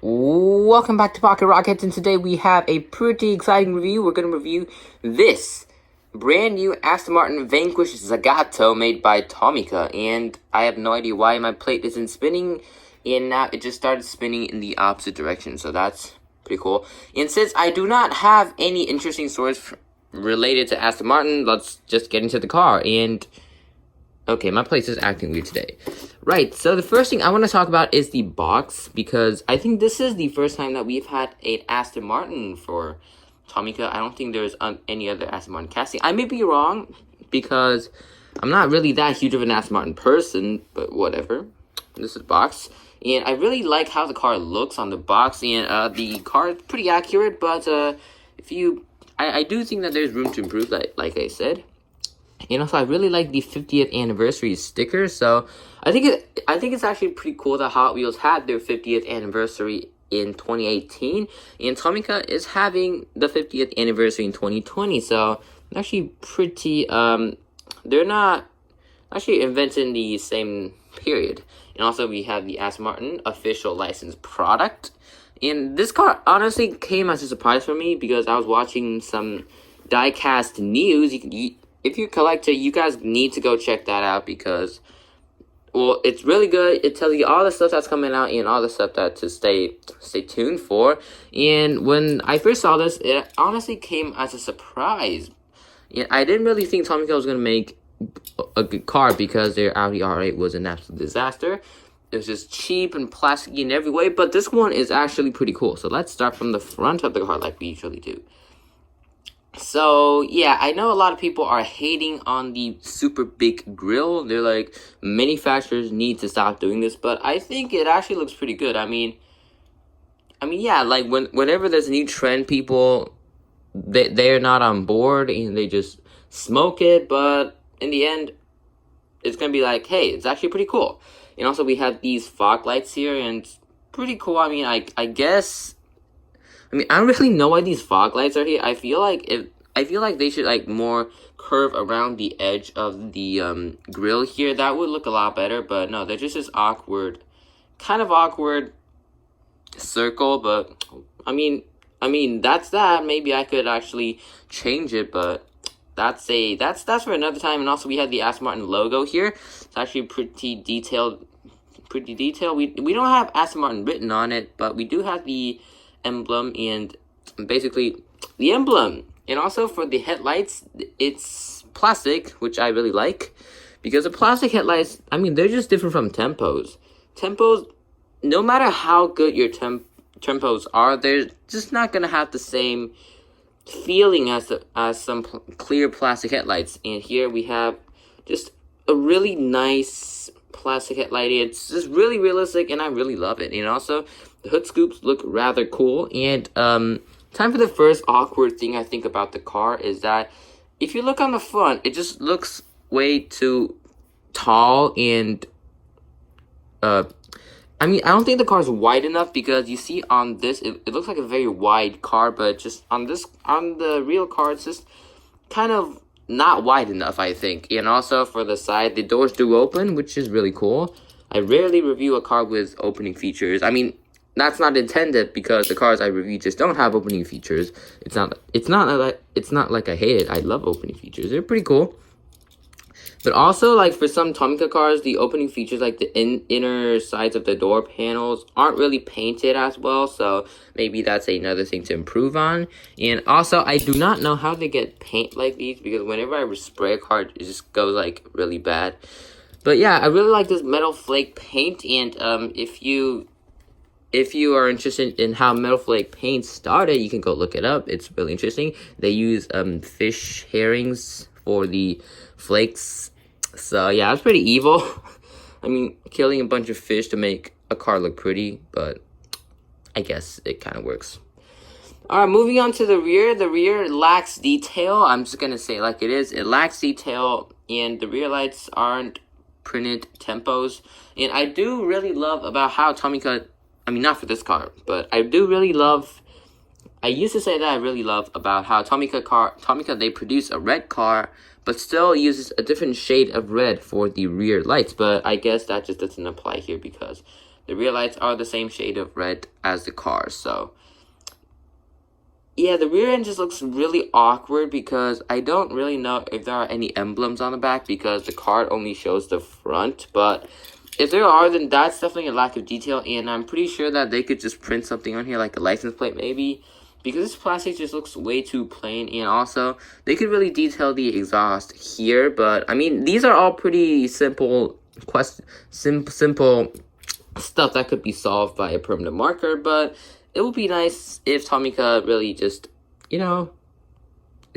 Welcome back to Pocket Rockets, and today we have a pretty exciting review. We're going to review this brand new Aston Martin Vanquish Zagato made by Tomica, and I have no idea why my plate isn't spinning, and now it just started spinning in the opposite direction, so that's pretty cool. And since I do not have any interesting stories related to Aston Martin, let's just get into the car, and okay, my place is acting weird today. Right, so the first thing I want to talk about is the box, because I think this is the first time that we've had an Aston Martin for Tomica. I don't think there's any other Aston Martin casting. I may be wrong, because I'm not really that huge of an Aston Martin person, but whatever. This is the box, and I really like how the car looks on the box, and the car is pretty accurate, but I do think that there's room to improve, like I said. And also, I really like the 50th anniversary sticker. So I think it's actually pretty cool that Hot Wheels had their 50th anniversary in 2018, and Tomica is having the 50th anniversary in 2020. So actually pretty they're not actually invented the same period. And also, we have the Aston Martin official licensed product. And this car honestly came as a surprise for me, because I was watching some diecast news. If you're a collector, you guys need to go check that out, because, well, it's really good. It tells you all the stuff that's coming out and all the stuff that to stay tuned for. And when I first saw this, it honestly came as a surprise. And I didn't really think Tomica was going to make a good car, because their Audi R8 was an absolute disaster. It was just cheap and plasticky in every way, but this one is actually pretty cool. So let's start from the front of the car like we usually do. So, yeah, I know a lot of people are hating on the super big grille. They're like, manufacturers need to stop doing this, but I think it actually looks pretty good. I mean, yeah, like, whenever there's a new trend, people, they're not on board, and they just smoke it, but in the end, it's gonna be like, hey, it's actually pretty cool. And also, we have these fog lights here, and it's pretty cool. I mean, I guess, I don't really know why these fog lights are here. I feel like they should like more curve around the edge of the grill here. That would look a lot better, but no, they're just this kind of awkward circle. But I mean that's that. Maybe I could actually change it, but that's for another time. And also, we have the Aston Martin logo here. It's actually pretty detailed. We don't have Aston Martin written on it, but we do have the emblem, and basically the emblem. And also, for the headlights, it's plastic, which I really like, because the plastic headlights, they're just different from Tempos. Tempos, no matter how good your Tempos are, they're just not gonna have the same feeling as some clear plastic headlights. And here we have just a really nice plastic headlight. It's just really realistic, and I really love it. And also, the hood scoops look rather cool. And time for the first awkward thing I think about the car is that if you look on the front, it just looks way too tall. And I don't think the car is wide enough, because you see on this, it looks like a very wide car, but just on the real car, it's just kind of not wide enough, I think. And also, for the side, the doors do open, which is really cool. I rarely review a car with opening features. That's not intended, because the cars I review just don't have opening features. It's not like I hate it. I love opening features. They're pretty cool. But also, like, for some Tomica cars, the opening features, like the inner sides of the door panels, aren't really painted as well. So maybe that's another thing to improve on. And also, I do not know how they get paint like these, because whenever I spray a car, it just goes like really bad. But yeah, I really like this metal flake paint. And if you are interested in how metal flake paint started, you can go look it up. It's really interesting. They use fish herrings for the flakes. So yeah, it's pretty evil. Killing a bunch of fish to make a car look pretty, but I guess it kind of works. Alright, moving on to the rear. The rear lacks detail. I'm just gonna say it like it is. It lacks detail, and the rear lights aren't printed Tempos. And I do really love about how Tomica, not for this car, but I used to say that I really love about how Tomica, they produce a red car, but still uses a different shade of red for the rear lights. But I guess that just doesn't apply here, because the rear lights are the same shade of red as the car. So yeah, the rear end just looks really awkward because I don't really know if there are any emblems on the back because the card only shows the front. But if there are, then that's definitely a lack of detail. And I'm pretty sure that they could just print something on here, like a license plate maybe. Because this plastic just looks way too plain. And also, they could really detail the exhaust here. But, I mean, these are all pretty simple simple stuff that could be solved by a permanent marker. But it would be nice if Tomica really just, you know,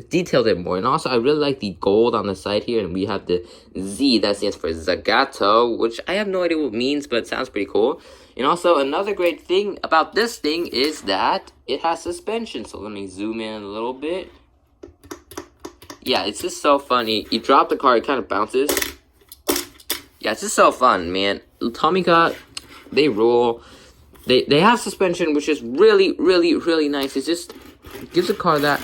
detailed it more. And also, I really like the gold on the side here. And we have the Z, that stands for Zagato, which I have no idea what it means, but it sounds pretty cool. And also, another great thing about this thing is that it has suspension. So let me zoom in a little bit. Yeah, it's just so funny. You drop the car, it kind of bounces. Yeah, it's just so fun, man. Tomica, they rule. They have suspension, which is really, really, really nice. It just gives the car that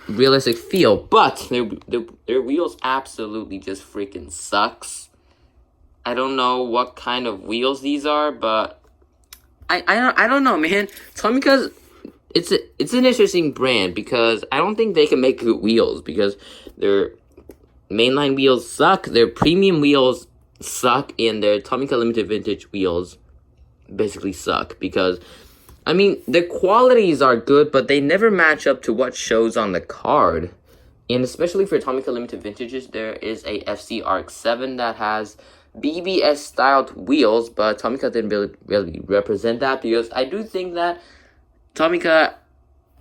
realistic feel. But their wheels absolutely just freaking sucks. I don't know what kind of wheels these are, but I don't know, man. Tomica's it's an interesting brand because I don't think they can make good wheels because their mainline wheels suck, their premium wheels suck, and their Tomica limited vintage wheels basically suck because, I mean, the qualities are good, but they never match up to what shows on the card. And especially for Tomica limited vintages, there is a FC RX-7 that has BBS styled wheels, but Tomica didn't really represent that because I do think that Tomica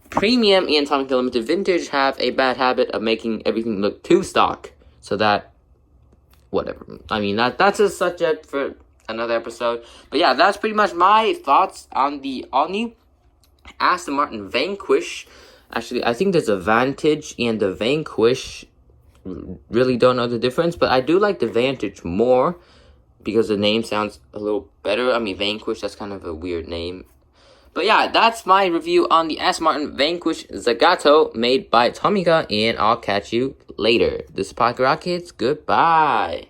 Premium and Tomica Limited Vintage have a bad habit of making everything look too stock. So that, whatever. I mean, that's a subject for another episode. But yeah, that's pretty much my thoughts on the all-new Aston Martin Vanquish. Actually, I think there's a Vantage and the Vanquish. Really don't know the difference, but I do like the Vantage more because the name sounds a little better. I mean, Vanquish, that's kind of a weird name. But yeah, that's my review on the Aston Martin Vanquish Zagato made by Tomica, and I'll catch you later. This is Pocket Rockets. Goodbye.